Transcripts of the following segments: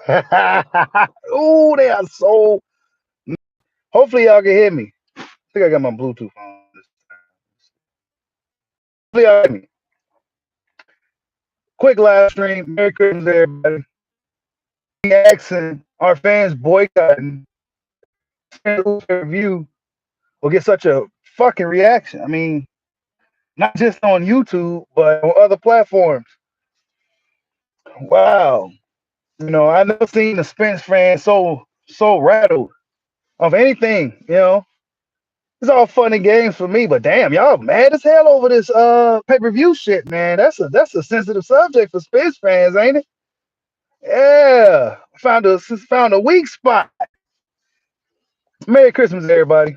Ooh, they are so. Hopefully, y'all can hear me. I think I got my Bluetooth on this time. Hopefully, y'all can hear me. Quick live stream. Merry Christmas, everybody. We asking our fans boycotting review will get such a fucking reaction. I mean, not just on YouTube, but on other platforms. Wow. I never seen a Spence fan so rattled of anything. It's all fun and games for me, but damn, y'all mad as hell over this pay-per-view shit, man. That's a sensitive subject for Spence fans, ain't it? Yeah. Found a weak spot. Merry Christmas, everybody.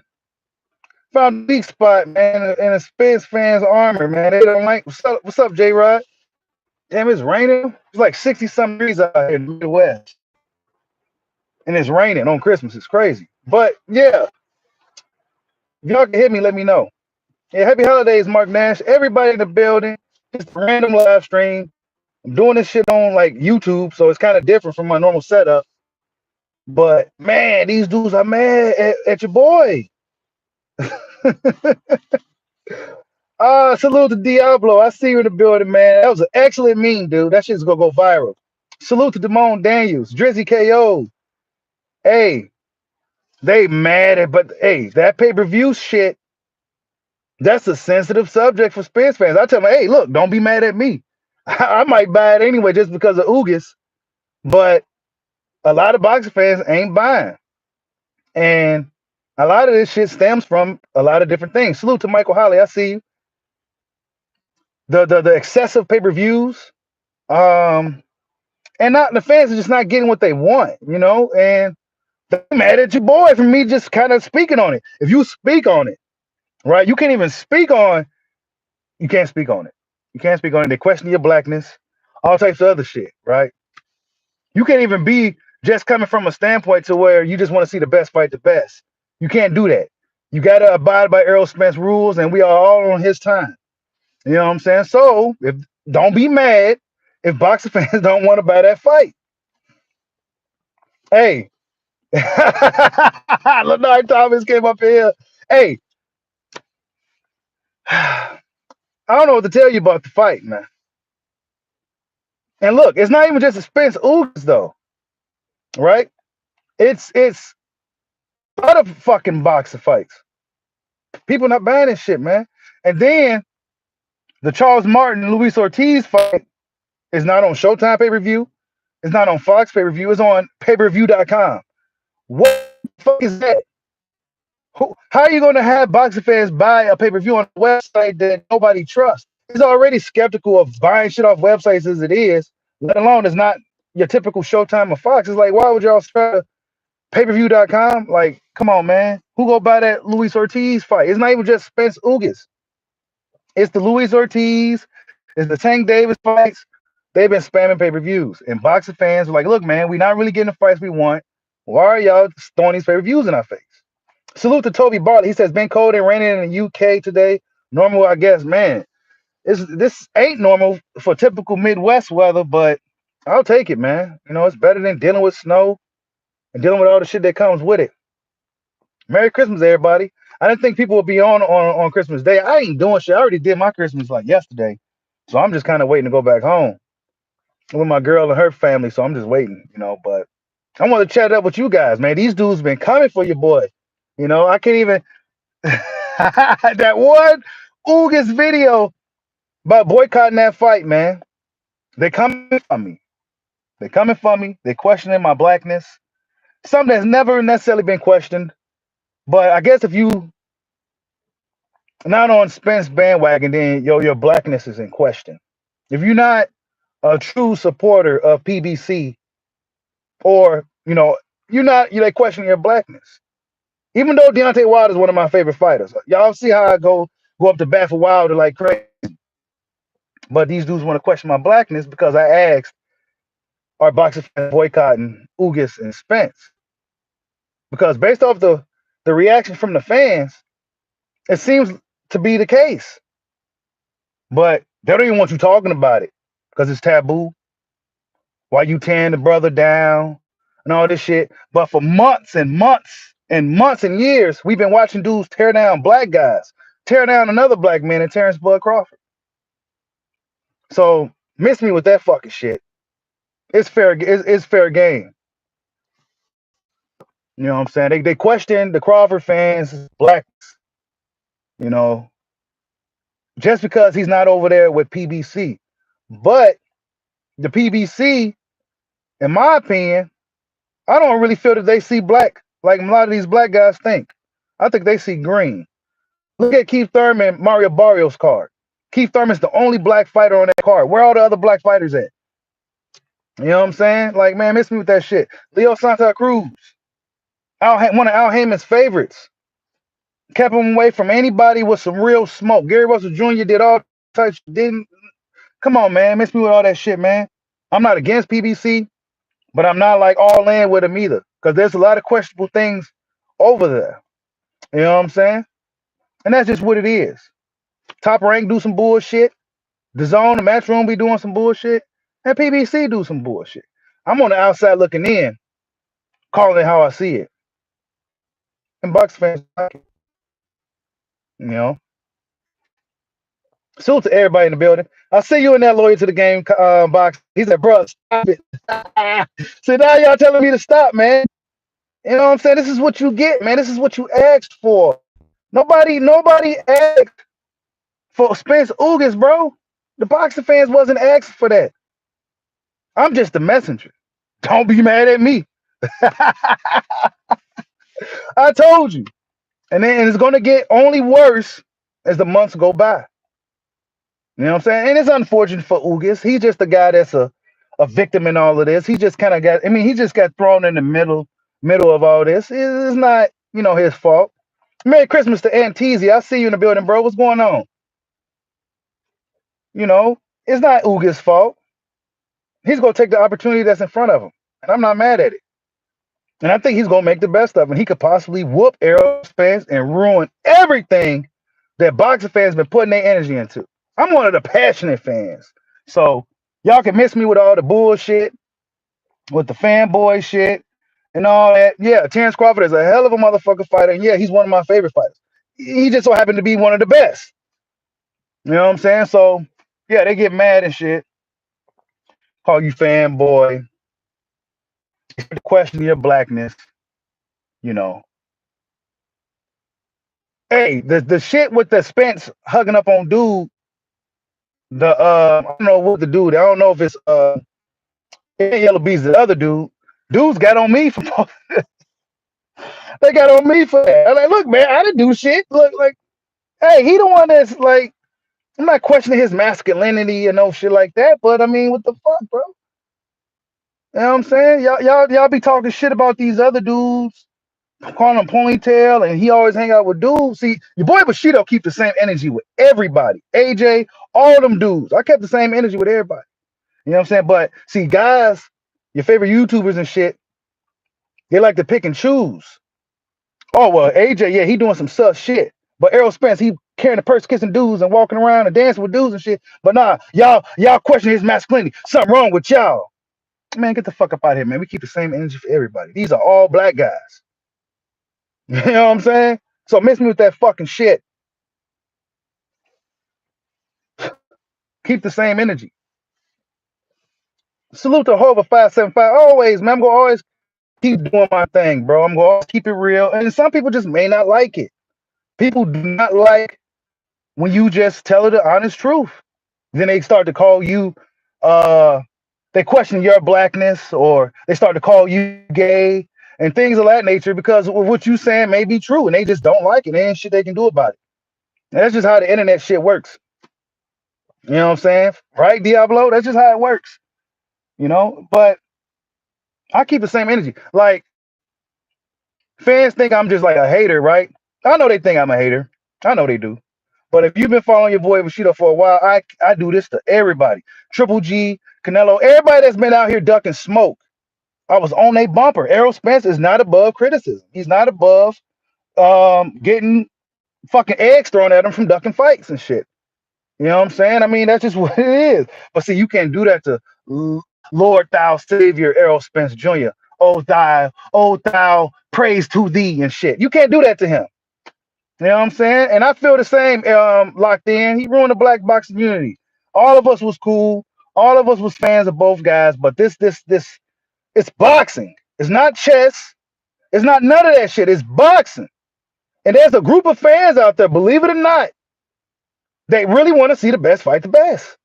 Found a weak spot, man, in a Spence fans armor, man. They don't like what's up, J Rod? Damn, it's raining. It's like 60 some degrees out here in the Midwest. And it's raining on Christmas. It's crazy. But yeah, if y'all can hear me, let me know. Yeah, happy holidays, Mark Nash. Everybody in the building. Just a random live stream. I'm doing this shit on like YouTube, so it's kind of different from my normal setup. But man, these dudes are mad at your boy. Salute to Diablo. I see you in the building, man. That was an excellent meme, dude. That shit's gonna go viral. Salute to Damone Daniels, Drizzy KO. Hey, they mad at, but hey, that pay-per-view shit, that's a sensitive subject for Spence fans. I tell them, hey, look, don't be mad at me. I might buy it anyway just because of Ugas, but a lot of boxing fans ain't buying. And a lot of this shit stems from a lot of different things. Salute to Michael Holly. I see you. The excessive pay-per-views. And not the fans are just not getting what they want, and they're mad at your boy for me just kind of speaking on it. If you speak on it, right, you can't even speak on you can't speak on it. You can't speak on it. They question your blackness, all types of other shit, right? You can't even be just coming from a standpoint to where you just want to see the best fight the best. You can't do that. You gotta abide by Errol Spence rules, and we are all on his time. You know what I'm saying? So if don't be mad if boxing fans don't want to buy that fight. Hey, Lenard Thomas came up here. Hey, I don't know what to tell you about the fight, man. And look, it's not even just a Spence Ugas though, right? It's other fucking boxer fights. People not buying this shit, man. And then the Charles Martin Luis Ortiz fight is not on Showtime pay-per-view. It's not on Fox pay-per-view. It's on payperview.com. What the fuck is that? How are you going to have boxing fans buy a pay-per-view on a website that nobody trusts? It's already skeptical of buying shit off websites as it is, let alone it's not your typical Showtime or Fox. It's like, why would y'all try to payperview.com? Like, come on, man. Who go buy that Luis Ortiz fight? It's not even just Spence Ugas. It's the Luis Ortiz, it's the Tank Davis fights. They've been spamming pay-per-views. And boxing fans are like, look, man, we're not really getting the fights we want. Why are y'all throwing these pay-per-views in our face? Salute to Toby Bartley. He says, been cold and raining in the UK today. Normal, I guess, man. This ain't normal for typical Midwest weather, but I'll take it, man. It's better than dealing with snow and dealing with all the shit that comes with it. Merry Christmas, everybody. I didn't think people would be on Christmas Day. I ain't doing shit. I already did my Christmas like yesterday. So I'm just kind of waiting to go back home with my girl and her family. So I'm just waiting, but I want to chat up with you guys, man. These dudes been coming for your boy. I can't even that one Ugas video about boycotting that fight, man. They coming for me. They coming for me. They questioning my blackness. Something that's never necessarily been questioned. But I guess if you not on Spence bandwagon, then your blackness is in question. If you're not a true supporter of PBC, or you're like questioning your blackness. Even though Deontay Wilder is one of my favorite fighters, y'all see how I go up to bat for Wilder like crazy. But these dudes want to question my blackness because I asked, are boxing fans boycotting Ugas and Spence? Because based off the reaction from the fans, it seems to be the case. But they don't even want you talking about it because it's taboo. while you tearing the brother down and all this shit. But for months and months and months and years, we've been watching dudes tear down black guys, tear down another black man in Terrence Bud Crawford. So miss me with that fucking shit. It's fair. It's fair game. You know what I'm saying? They question the Crawford fans black. You know, just because he's not over there with PBC, but the PBC, in my opinion, I don't really feel that they see black like a lot of these black guys think. I think they see green. Look at Keith Thurman, Mario Barrios card. Keith Thurman's the only black fighter on that card. Where are all the other black fighters at? You know what I'm saying? Like, man, miss me with that shit. Leo Santa Cruz, one of Al Heyman's favorites, kept him away from anybody with some real smoke. Gary Russell Jr. did all types. Didn't come on, man. Miss me with all that shit, man. I'm not against PBC, but I'm not like all in with him either, because there's a lot of questionable things over there. You know what I'm saying? And that's just what it is. Top Rank do some bullshit. The Zone, the Matchroom be doing some bullshit. And PBC do some bullshit. I'm on the outside looking in, calling it how I see it. And Bucks fans like it. You know. Salute to everybody in the building. I see you in that lawyer to the game box. He said, bro, stop it. So now y'all telling me to stop, man. You know what I'm saying? This is what you get, man. This is what you asked for. Nobody asked for Spence Ugas, bro. The boxing fans wasn't asked for that. I'm just the messenger. Don't be mad at me. I told you. And then it's gonna get only worse as the months go by. You know what I'm saying? And it's unfortunate for Ugas. He's just a guy that's a victim in all of this. He just kind of got, I mean, he just got thrown in the middle of all this. It's not, his fault. Merry Christmas to Antizia. I see you in the building, bro. What's going on? It's not Ugas' fault. He's gonna take the opportunity that's in front of him. And I'm not mad at it. And I think he's gonna make the best of it. He could possibly whoop Arrow fans and ruin everything that boxing fans been putting their energy into. I'm one of the passionate fans. So y'all can miss me with all the bullshit, with the fanboy shit and all that. Yeah, Terrence Crawford is a hell of a motherfucker fighter. And yeah, he's one of my favorite fighters. He just so happened to be one of the best. You know what I'm saying? So yeah, they get mad and shit. Call you fanboy. Question your blackness. Hey, the shit with the Spence hugging up on dude. I don't know what the dude. I don't know if it's Yellow Beast, the other dude. Dudes got on me for they got on me for that. I'm like, look, man, I didn't do shit. Look, like, hey, he the one that's like, I'm not questioning his masculinity and no shit like that, but I mean, what the fuck, bro? You know what I'm saying? Y'all be talking shit about these other dudes, calling them ponytail, and he always hang out with dudes. See, your boy Bushido keep the same energy with everybody. AJ, all them dudes. I kept the same energy with everybody. You know what I'm saying? But see, guys, your favorite YouTubers and shit, they like to pick and choose. Oh, well, AJ, yeah, he doing some sus shit. But Errol Spence, he carrying the purse, kissing dudes and walking around and dancing with dudes and shit. But nah, y'all question his masculinity. Something wrong with y'all. Man, get the fuck up out of here, man. We keep the same energy for everybody. These are all black guys. You know what I'm saying? So miss me with that fucking shit. Keep the same energy. Salute to Hova 575. Always, man. I'm gonna always keep doing my thing, bro. I'm gonna always keep it real. And some people just may not like it. People do not like when you just tell the honest truth. Then they start to call you they question your blackness, or they start to call you gay and things of that nature because what you saying may be true and they just don't like it. There ain't shit they can do about it. And that's just how the internet shit works. You know what I'm saying? Right, Diablo? That's just how it works. But I keep the same energy. Like, fans think I'm just like a hater, right? I know they think I'm a hater. I know they do. But if you've been following your boy Bushido for a while, I do this to everybody. Triple G, Canelo, everybody that's been out here ducking smoke. I was on a bumper. Errol Spence is not above criticism. He's not above getting fucking eggs thrown at him from ducking fights and shit. You know what I'm saying? I mean, that's just what it is. But see, you can't do that to Lord thou Savior Errol Spence Jr. Oh thou, praise to thee and shit. You can't do that to him. You know what I'm saying? And I feel the same. Locked in. He ruined the black boxing community. All of us was cool. All of us was fans of both guys. But this, it's boxing. It's not chess. It's not none of that shit. It's boxing. And there's a group of fans out there, believe it or not, they really want to see the best fight the best.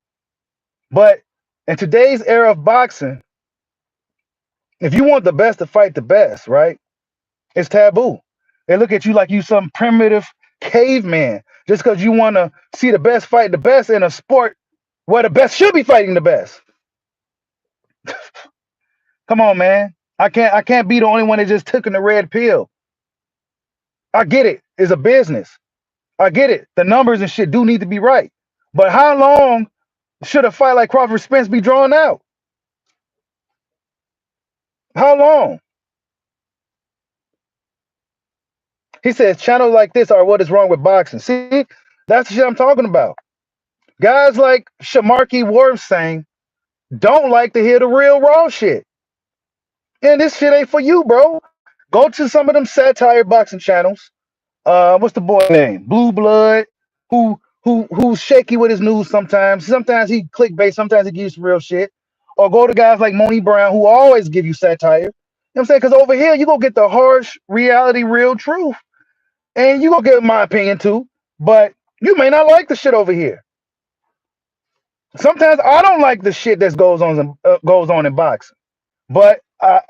But in today's era of boxing, if you want the best to fight the best, right? It's taboo. They look at you like you some primitive caveman just because you want to see the best fight the best in a sport where the best should be fighting the best. Come on, man. I can't be the only one that just took in the red pill. I get it. It's a business. I get it. The numbers and shit do need to be right. But how long should a fight like Crawford Spence be drawn out? How long? He says channels like this are what is wrong with boxing. See, that's the shit I'm talking about. Guys like Shamarky Warfsang don't like to hear the real raw shit. And this shit ain't for you, bro. Go to some of them satire boxing channels. What's the boy name? Blue Blood, who's shaky with his news sometimes. Sometimes he clickbait, sometimes he gives real shit. Or go to guys like Moni Brown who always give you satire. You know what I'm saying? Because over here you gonna get the harsh reality, real truth. And you gonna get my opinion too. But you may not like the shit over here. Sometimes I don't like the shit that goes on in boxing. But I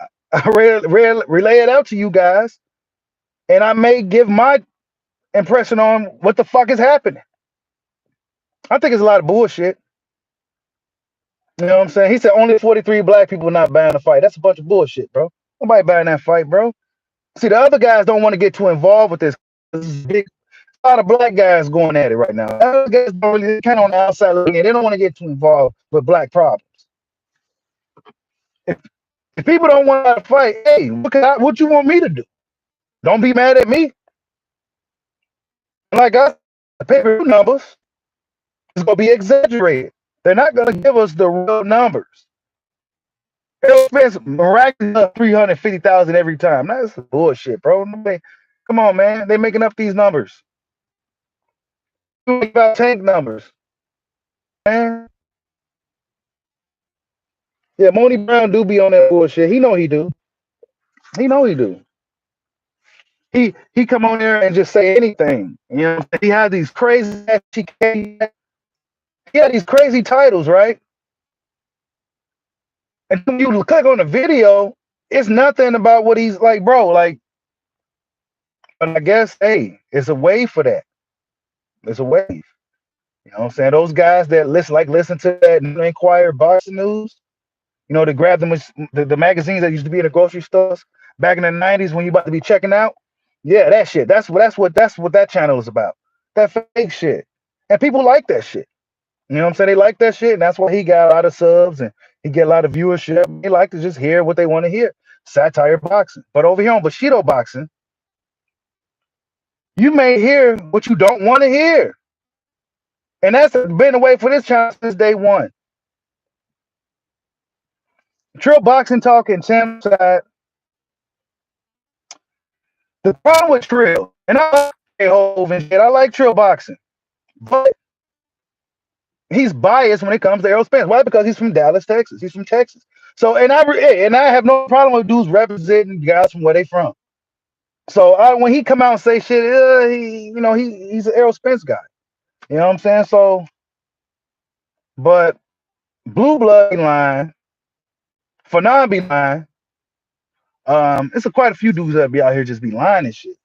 relay it out to you guys, and I may give my impression on what the fuck is happening. I think it's a lot of bullshit. You know what I'm saying? He said only 43 black people not buying the fight. That's a bunch of bullshit, bro. Nobody buying that fight, bro. See, the other guys don't want to get too involved with this. This is big. A lot of black guys going at it right now. Other guys don't really kind of on the outside looking at it. They don't want to get too involved with black problems. If, if people don't want to fight, hey, what you want me to do? Don't be mad at me. Like I said, the pay-per-view numbers is going to be exaggerated. They're not going to give us the real numbers. They'll spend miraculous 350,000 every time. That's bullshit, bro. Come on, man. They're making up these numbers. About tank numbers, man. Yeah, Moni Brown do be on that bullshit. He know he do. He know he do. He come on there and just say anything. You know, he had these crazy. He had these crazy titles, right? And when you click on the video, it's nothing about what he's like, bro. Like, but I guess, hey, it's a wave for that. It's a wave. You know what I'm saying? Those guys that listen to that Inquirer boxing news, you know, they grab them with the magazines that used to be in the grocery stores back in the 90s when you about to be checking out. Yeah, that shit. That's what that channel is about. That fake shit. And people like that shit. You know what I'm saying? They like that shit, and that's why he got a lot of subs and he get a lot of viewership. They like to just hear what they want to hear. Satire boxing. But over here on Bushido boxing, you may hear what you don't want to hear. And that's been the way for this channel since day one. Trill Boxing Talk and Channel Side. The problem with Trill, and I like Hove and shit, I like Trill Boxing, but he's biased when it comes to Errol Spence. Why? Because he's from Dallas, Texas. He's from Texas. So, and I have no problem with dudes representing guys from where they from. So when he come out and say shit, he's an Errol Spence guy. You know what I'm saying? So, but Blue Blood line, Fanon be lying. It's quite a few dudes that be out here just be lying and shit.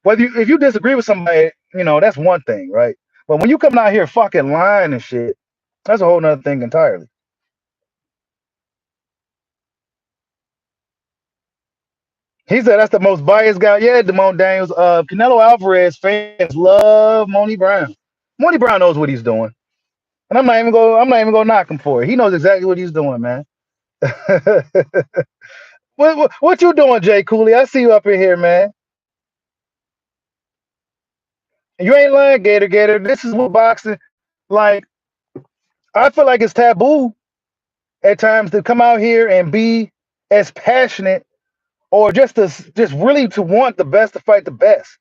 If you disagree with somebody, you know, that's one thing, right? But when you come out here fucking lying and shit, that's a whole nother thing entirely. He said that's the most biased guy. Yeah, Damone Daniels. Canelo Alvarez fans love Moni Brown. Moni Brown knows what he's doing. And I'm not even gonna knock him for it. He knows exactly what he's doing, man. what you doing, Jay Cooley? I see you up in here, man. You ain't lying, Gator. This is what boxing like. I feel like it's taboo at times to come out here and be as passionate or just really to want the best to fight the best.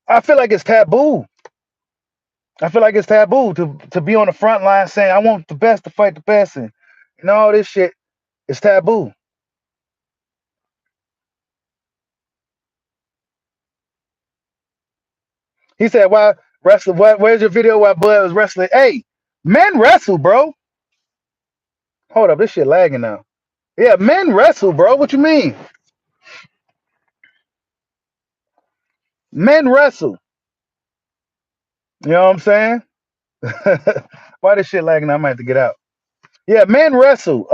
I feel like it's taboo. I feel like it's taboo to be on the front line saying I want the best to fight the best and all this shit. It's taboo. He said, "Why wrestle? Where's your video where Bud was wrestling? Hey, men wrestle, bro. Hold up, this shit lagging now. Yeah, men wrestle, bro. What you mean? Men wrestle. You know what I'm saying? Why this shit lagging? I might have to get out. Yeah, men wrestle.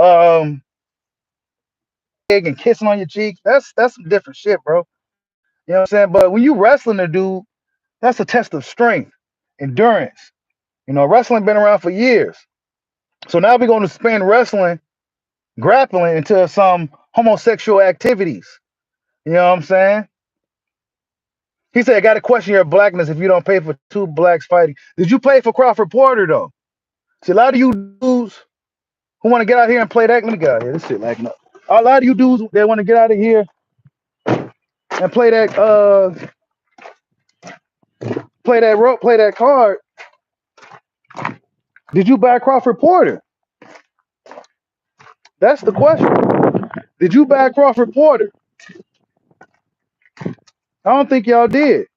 And kissing on your cheek. That's some different shit, bro. You know what I'm saying? But when you wrestling a dude, that's a test of strength, endurance. You know, wrestling been around for years. So now we're going to spin wrestling, grappling into some homosexual activities. You know what I'm saying? He said, I got to question your blackness if you don't pay for two blacks fighting. Did you pay for Crawford Porter, though? See, a lot of you dudes who want to get out here and play that, let me get out of here. This shit lagging up. A lot of you dudes that want to get out of here and play that card. Did you buy Crawford Porter? That's the question. Did you buy Crawford Porter? I don't think y'all did.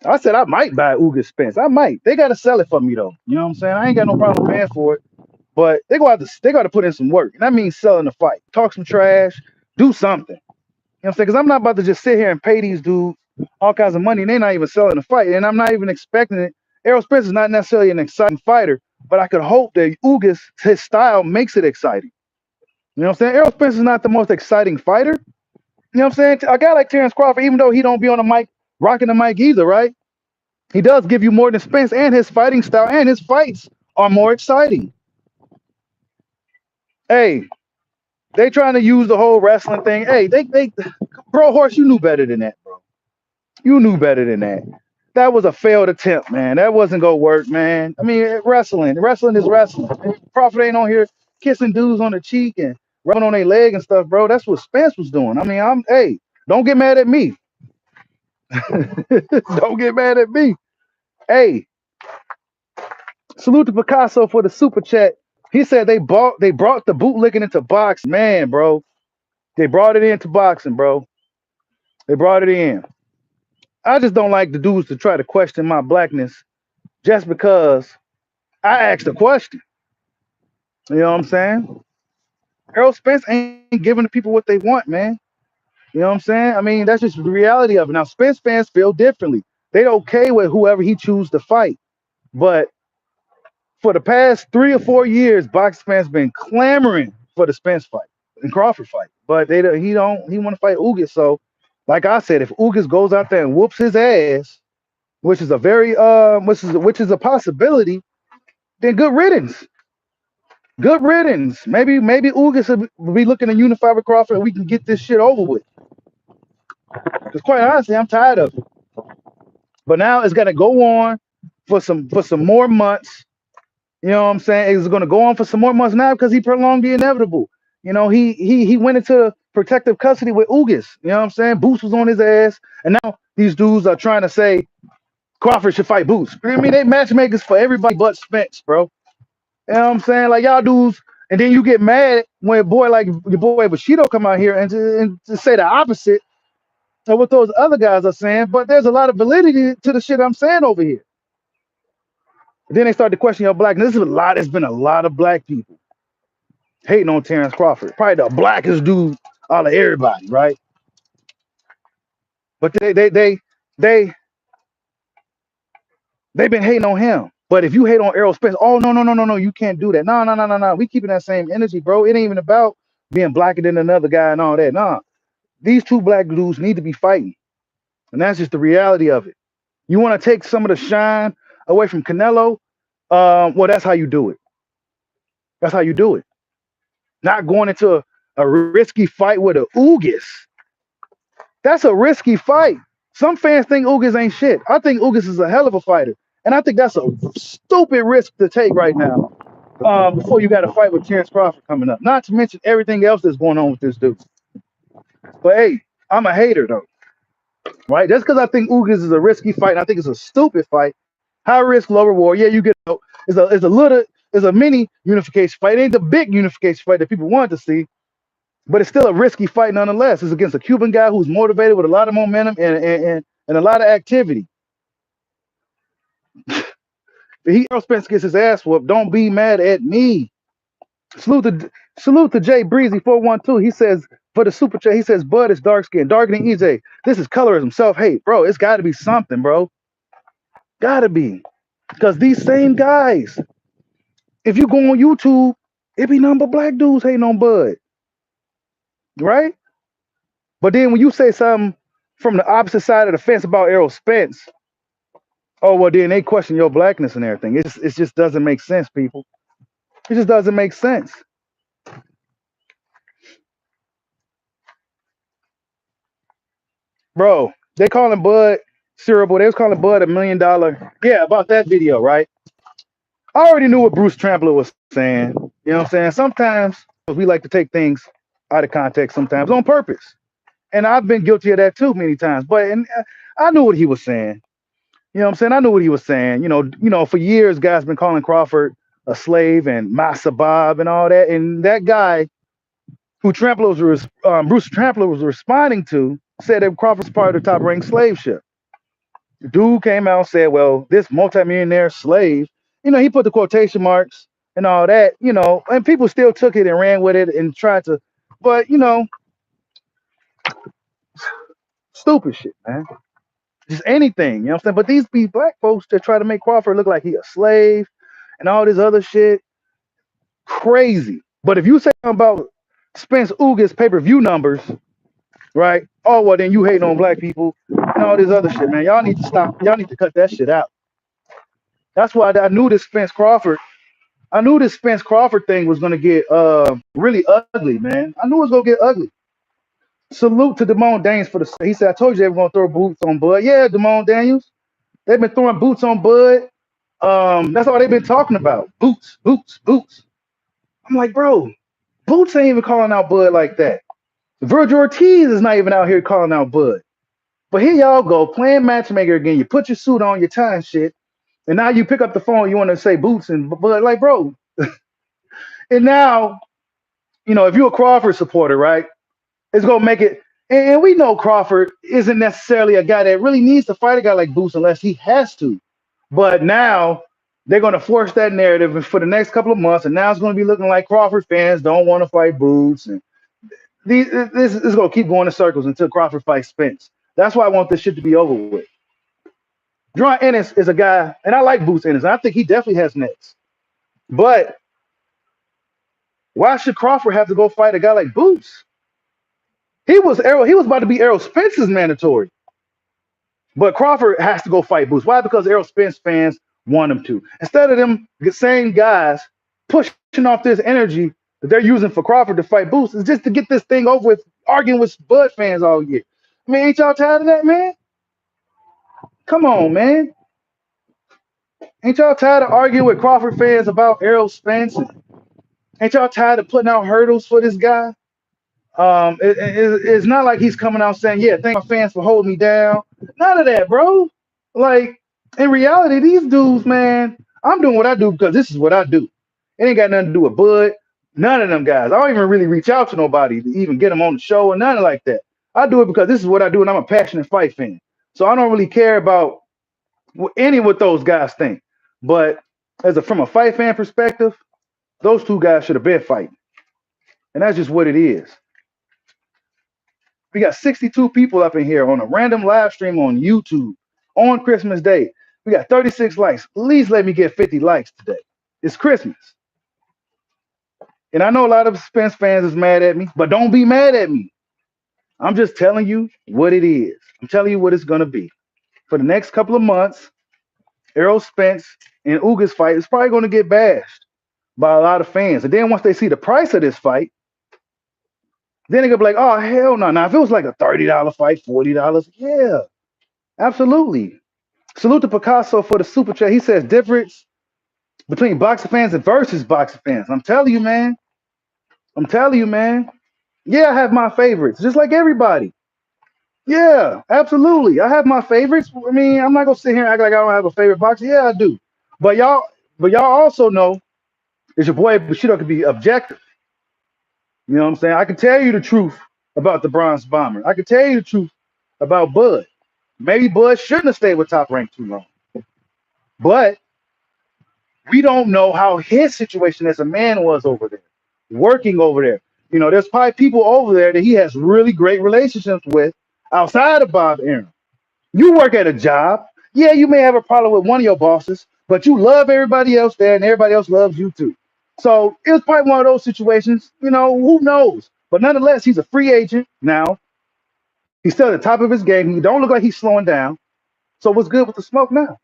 I said I might buy Ugas Spence. I might. They gotta sell it for me though. You know what I'm saying? I ain't got no problem paying for it. But they gotta put in some work. And that means selling the fight. Talk some trash, do something. You know what I'm saying? Because I'm not about to just sit here and pay these dudes all kinds of money and they're not even selling the fight. And I'm not even expecting it. Errol Spence is not necessarily an exciting fighter, but I could hope that Ugas, his style makes it exciting. You know what I'm saying? Errol Spence is not the most exciting fighter. You know what I'm saying? A guy like Terrence Crawford, even though he don't be on the mic, rocking the mic either, right? He does give you more than Spence, and his fighting style and his fights are more exciting. Hey, they trying to use the whole wrestling thing. Hey, bro, Horse, you knew better than that, bro. You knew better than that. That was a failed attempt, man. That wasn't gonna work, man. I mean, wrestling is wrestling. Crawford ain't on here kissing dudes on the cheek and rubbing on their leg and stuff, bro. That's what Spence was doing. I mean, hey, don't get mad at me. Don't get mad at me. Hey, salute to Picasso for the super chat. He said they brought the bootlicking into boxing. Man, bro. They brought it into boxing, bro. They brought it in. I just don't like the dudes to try to question my blackness just because I asked a question. You know what I'm saying? Errol Spence ain't giving the people what they want, man. You know what I'm saying? I mean, that's just the reality of it. Now, Spence fans feel differently. They okay with whoever he chooses to fight. But for the past 3 or 4 years, boxing fans been clamoring for the Spence fight and Crawford fight, but he want to fight Ugas. So, like I said, if Ugas goes out there and whoops his ass, which is a very which is a possibility, then good riddance. Good riddance. Maybe Ugas will be looking to unify with Crawford and we can get this shit over with. Because quite honestly, I'm tired of it. But now it's gonna go on for some more months. You know what I'm saying? It's going to go on for some more months now because he prolonged the inevitable. You know, he went into protective custody with Ugas. You know what I'm saying? Boots was on his ass, and now these dudes are trying to say Crawford should fight Boots. I mean, they matchmakers for everybody but Spence, bro. You know what I'm saying? Like y'all dudes, and then you get mad when a boy like your boy Bushido come out here and to say the opposite of what those other guys are saying. But there's a lot of validity to the shit I'm saying over here. Then they start to question your blackness. There's been a lot of black people hating on Terrence Crawford. Probably the blackest dude out of everybody, right? But they they've been hating on him. But if you hate on Errol Spence, oh no, you can't do that. No. We keeping that same energy, bro. It ain't even about being blacker than another guy and all that. Nah. These two black dudes need to be fighting. And that's just the reality of it. You want to take some of the shine away from Canelo? Well, that's how you do it. That's how you do it. Not going into a risky fight with a Ugas. That's a risky fight. Some fans think Ugas ain't shit. I think Ugas is a hell of a fighter. And I think that's a stupid risk to take right now. before you got a fight with Terrence Crawford coming up. Not to mention everything else that's going on with this dude. But hey, I'm a hater though, right? Just because I think Ugas is a risky fight, and I think it's a stupid fight. High risk, low reward. Yeah, you get it's a mini unification fight. It ain't the big unification fight that people want to see, but it's still a risky fight nonetheless. It's against a Cuban guy who's motivated with a lot of momentum and a lot of activity. Errol Spence gets his ass whooped. Don't be mad at me. Salute to Jay Breezy 412. He says for the super chat, he says Bud is dark skinned, darker than EJ. This is colorism, self hate, bro. It's got to be something, bro. Gotta be, because these same guys, if you go on YouTube, it be number black dudes hating on Bud, right? But then when you say something from the opposite side of the fence about Errol Spence, oh well, then they question your blackness and everything. It just doesn't make sense, people. It just doesn't make sense. Bro, they calling Bud cerebral. They was calling Bud $1 million. Yeah, about that video, right? I already knew what Bruce Trampler was saying. You know what I'm saying? Sometimes we like to take things out of context sometimes on purpose. And I've been guilty of that too many times. But I knew what he was saying. You know what I'm saying? I knew what he was saying. For years, guys been calling Crawford a slave and Massa Bob and all that. And that guy who Bruce Trampler was responding to said that Crawford's part of the top-ranked slave ship. The dude came out and said, well, this multimillionaire slave, he put the quotation marks and all that, and people still took it and ran with it and tried to, but, stupid shit, man. Just anything, you know what I'm saying? But these be black folks that try to make Crawford look like he a slave and all this other shit, crazy. But if you say something about Spence Ugas pay-per-view numbers, right? Oh, well, then you hating on black people and all this other shit, man. Y'all need to stop. Y'all need to cut that shit out. That's why I knew this Spence Crawford thing was gonna get really ugly, man. I knew it was gonna get ugly. Salute to Damone Daniels for the. He said, "I told you they were gonna throw boots on Bud." Yeah, Damone Daniels. They've been throwing boots on Bud. That's all they've been talking about. Boots, boots, boots. I'm like, bro, Boots ain't even calling out Bud like that. Virgil Ortiz is not even out here calling out Bud. But here y'all go, playing matchmaker again. You put your suit on, your tie and shit, and now you pick up the phone, you want to say Boots and Bud, like, bro. And now, if you're a Crawford supporter, right, it's gonna make it. And we know Crawford isn't necessarily a guy that really needs to fight a guy like Boots unless he has to. But now they're gonna force that narrative for the next couple of months, and now it's gonna be looking like Crawford fans don't want to fight Boots, and this is gonna keep going in circles until Crawford fights Spence. That's why I want this shit to be over with. John Ennis is a guy, and I like Boots Ennis. I think he definitely has next. But why should Crawford have to go fight a guy like Boots? He was about to be Errol Spence's mandatory. But Crawford has to go fight Boots. Why? Because Errol Spence fans want him to. Instead of them same guys pushing off this energy that they're using for Crawford to fight Boots, is just to get this thing over with, arguing with Bud fans all year. I mean, ain't y'all tired of that, man? Come on, man. Ain't y'all tired of arguing with Crawford fans about Errol Spence? Ain't y'all tired of putting out hurdles for this guy? It's not like he's coming out saying, yeah, thank my fans for holding me down. None of that, bro. Like, in reality, these dudes, man, I'm doing what I do because this is what I do. It ain't got nothing to do with Bud. None of them guys. I don't even really reach out to nobody to even get them on the show or nothing like that. I do it because this is what I do, and I'm a passionate fight fan. So I don't really care about what those guys think. But from a fight fan perspective, those two guys should have been fighting. And that's just what it is. We got 62 people up in here on a random live stream on YouTube on Christmas Day. We got 36 likes. Please let me get 50 likes today. It's Christmas. And I know a lot of Spence fans is mad at me, but don't be mad at me. I'm just telling you what it is. I'm telling you what it's going to be. For the next couple of months, Errol Spence and Ugas fight is probably going to get bashed by a lot of fans. And then once they see the price of this fight, then they're going to be like, oh, hell no. Now, if it was like a $30 fight, $40, yeah, absolutely. Salute to Picasso for the super chat. He says, difference between boxing fans and versus boxing fans. I'm telling you, man. I'm telling you, man. Yeah, I have my favorites, just like everybody. Yeah, absolutely. I have my favorites. I mean, I'm not gonna sit here and act like I don't have a favorite boxer. Yeah, I do. But y'all, but y'all also know that your boy Bushido could be objective. You know what I'm saying? I can tell you the truth about the Bronze Bomber. I can tell you the truth about Bud. Maybe Bud shouldn't have stayed with Top Rank too long. But we don't know how his situation as a man was over there, working over there. You know, there's probably people over there that he has really great relationships with outside of Bob Aaron. You work at a job. Yeah, you may have a problem with one of your bosses, but you love everybody else there and everybody else loves you too. So it was probably one of those situations, you know, who knows? But nonetheless, he's a free agent now. He's still at the top of his game. He don't look like he's slowing down. So what's good with the smoke now?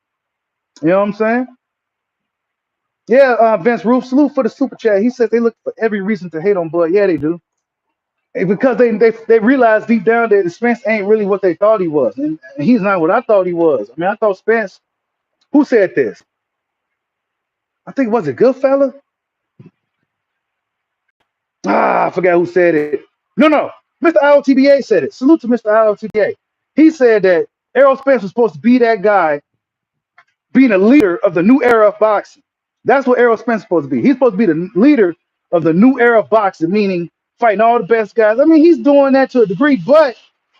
You know what I'm saying? Yeah, Vince Roof, salute for the super chat. He said they look for every reason to hate on Bud. Yeah, they do. Because they realize deep down that Spence ain't really what they thought he was. And he's not what I thought he was. I mean, I thought Spence, who said this? I think, was it Goodfella? I forgot who said it. No. Mr. IOTBA said it. Salute to Mr. IOTBA. He said that Errol Spence was supposed to be that guy being a leader of the new era of boxing. That's what Errol Spence is supposed to be. He's supposed to be the leader of the new era of boxing, meaning fighting all the best guys. I mean, he's doing that to a degree, but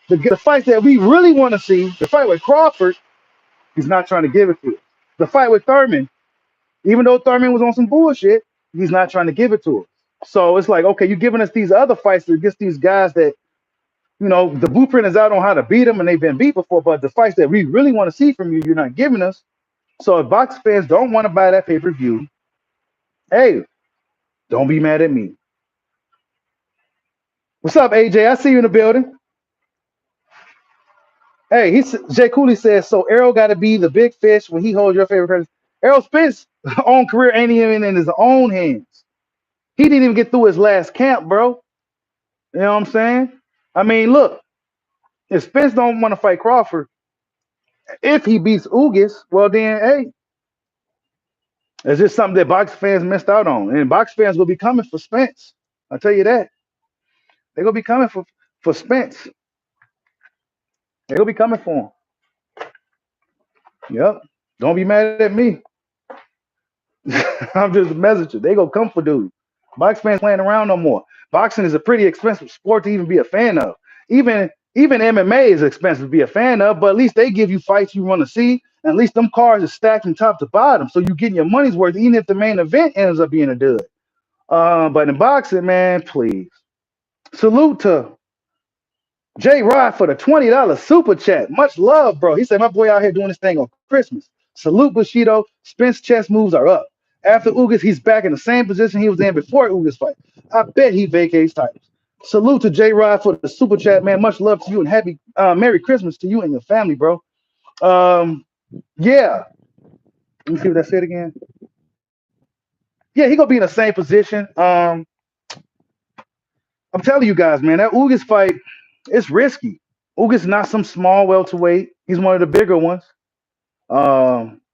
the fights that we really want to see, the fight with Crawford, he's not trying to give it to us. The fight with Thurman, even though Thurman was on some bullshit, he's not trying to give it to us. So it's like, okay, you're giving us these other fights against these guys that, you know, the blueprint is out on how to beat them and they've been beat before, but the fights that we really want to see from you, you're not giving us. So if box fans don't want to buy that pay-per-view, hey, don't be mad at me. What's up, AJ? I see you in the building. Hey, Jay Cooley says, so Errol got to be the big fish when he holds your favorite person. Errol Spence' own career ain't even in his own hands. He didn't even get through his last camp, bro. You know what I'm saying? I mean, look, if Spence don't want to fight Crawford, if he beats Ugas, well then, hey, it's just something that box fans missed out on. And box fans will be coming for Spence. I'll tell you that. They're gonna be coming for Spence. They're gonna be coming for him. Yep. Don't be mad at me. I'm just a messenger. They gonna come for dude. Box fans playing around no more. Boxing is a pretty expensive sport to even be a fan of. Even MMA is expensive to be a fan of, but at least they give you fights you want to see. And at least them cards are stacked from top to bottom, so you're getting your money's worth, even if the main event ends up being a dud. But in boxing, man, please. Salute to J Rod for the $20 super chat. Much love, bro. He said, my boy out here doing this thing on Christmas. Salute Bushido. Spence chess moves are up. After Ugas, he's back in the same position he was in before Ugas fight. I bet he vacates titles. Salute to J Rod for the super chat, man. Much love to you and happy Merry Christmas to you and your family, bro. Yeah. Let me see what that said again. Yeah, he gonna be in the same position. I'm telling you guys, man, that Ugas fight, it's risky. Ugas not some small welterweight. He's one of the bigger ones.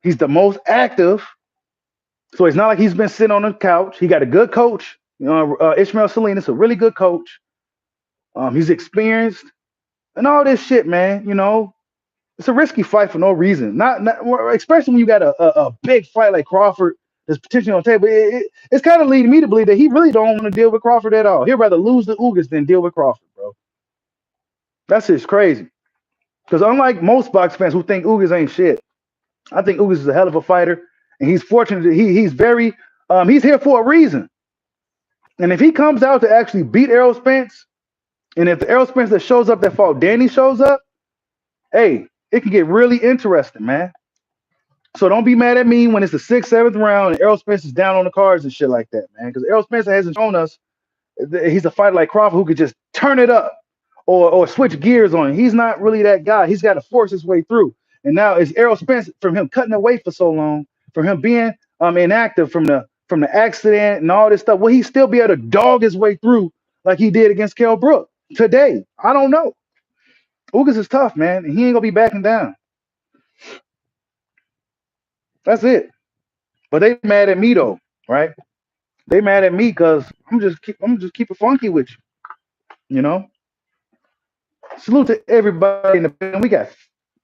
He's the most active, so it's not like he's been sitting on the couch. He got a good coach. You know, Ishmael Salinas, a really good coach. He's experienced and all this shit, man. You know, it's a risky fight for no reason. Not especially when you got a big fight like Crawford that's potentially on the table. It's kind of leading me to believe that he really don't want to deal with Crawford at all. He'd rather lose to Ugas than deal with Crawford, bro. That's just crazy. Because unlike most box fans who think Ugas ain't shit, I think Ugas is a hell of a fighter, and he's fortunate. He's very he's here for a reason. And if he comes out to actually beat Errol Spence, and if the Errol Spence that shows up that fought Danny shows up, hey, it can get really interesting, man. So don't be mad at me when it's the sixth, seventh round and Errol Spence is down on the cards and shit like that, man. Because Errol Spence hasn't shown us he's a fighter like Crawford who could just turn it up or switch gears on it. He's not really that guy. He's got to force his way through. And now it's Errol Spence from him cutting away for so long, from him being inactive from the accident and all this stuff. Will he still be able to dog his way through like he did against Kell Brook today? I don't know. Ugas is tough, man, and he ain't gonna be backing down. That's it. But they mad at me though, right? They mad at me because I'm just keep it funky with you. You know. Salute to everybody in the building. We got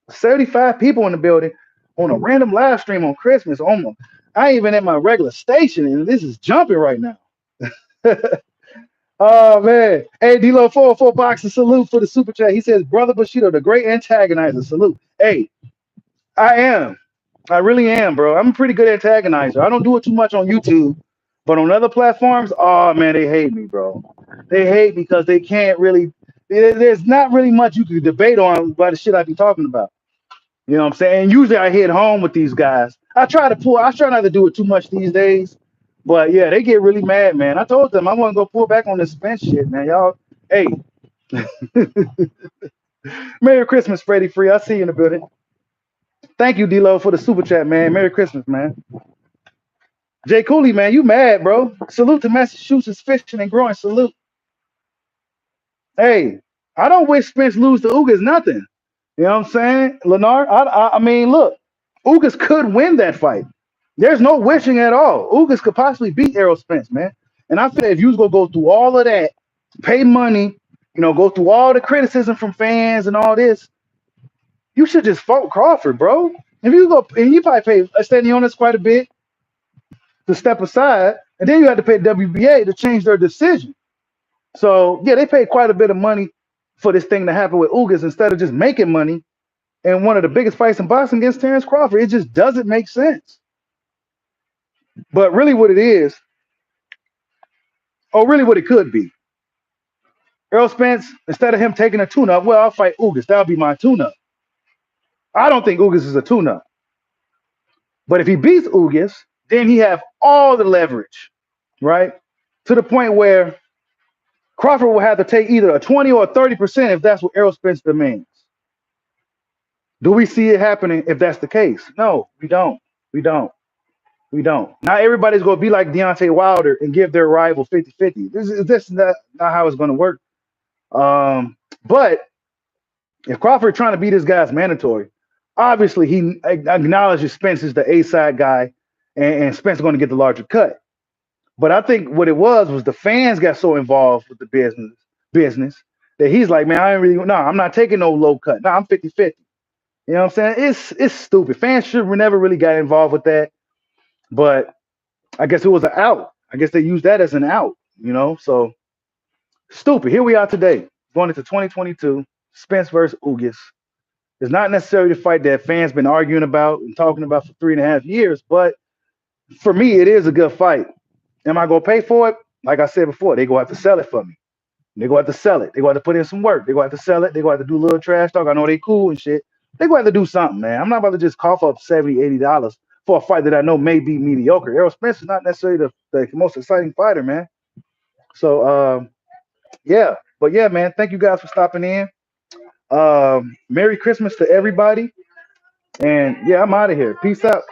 75 people in the building on a random live stream on Christmas. I ain't even at my regular station, and this is jumping right now. Oh man. Hey, D-Lo 404 boxing salute for the super chat. He says, Brother Bushido, the great antagonizer. Salute. Hey, I am. I really am, bro. I'm a pretty good antagonizer. I don't do it too much on YouTube, but on other platforms, oh man, they hate me, bro. They hate me because they can't really. There's not really much you can debate on by the shit I be talking about. You know what I'm saying? And usually I hit home with these guys. I try not to do it too much these days, but yeah, they get really mad, man. I told them I want to go pull back on this Spence shit, man. Y'all, hey, Merry Christmas, Freddie Free. I'll see you in the building. Thank you, D-Lo, for the super chat, man. Merry Christmas, man. Jay Cooley, man, you mad, bro. Salute to Massachusetts fishing and growing. Salute. Hey, I don't wish Spence lose to Ugas nothing. You know what I'm saying? Lennar, I mean, look, Ugas could win that fight. There's no wishing at all. Ugas could possibly beat Errol Spence, man. And I feel if you was gonna go through all of that, pay money, go through all the criticism from fans and all this, you should just fought Crawford, bro. If you go and you probably pay Estanionis quite a bit to step aside, and then you had to pay WBA to change their decision. So yeah, they paid quite a bit of money for this thing to happen with Ugas instead of just making money in one of the biggest fights in boxing against Terrence Crawford. It just doesn't make sense. But really what it is, or really what it could be, Errol Spence, instead of him taking a tune-up, well, I'll fight Ugas. That'll be my tune-up. I don't think Ugas is a tune-up. But if he beats Ugas, then he have all the leverage, right? To the point where Crawford will have to take either a 20 or a 30% if that's what Errol Spence demands. Do we see it happening if that's the case? No, we don't. We don't. We don't. Not everybody's going to be like Deontay Wilder and give their rival 50-50. This is not how it's going to work. But if Crawford trying to beat this guy's mandatory, obviously he acknowledges Spence is the A-side guy, and Spence is going to get the larger cut. But I think what it was the fans got so involved with the business that he's like, man, I'm not taking no low cut. No, I'm 50-50. You know what I'm saying? It's stupid. Fans should never really got involved with that. But I guess it was an out. I guess they used that as an out, So stupid. Here we are today, going into 2022. Spence versus Ugas. It's not necessarily the fight that fans been arguing about and talking about for 3.5 years, but for me, it is a good fight. Am I gonna pay for it? Like I said before, they gonna have to sell it for me. They gonna have to sell it. They gonna have to put in some work. They gonna have to sell it. They gonna have to do a little trash talk. I know they cool and shit. They gonna have to do something, man. I'm not about to just cough up $70, $80 for a fight that I know may be mediocre. Errol Spence is not necessarily the most exciting fighter, man. So yeah. But yeah, man, thank you guys for stopping in. Merry Christmas to everybody. And yeah, I'm out of here. Peace out.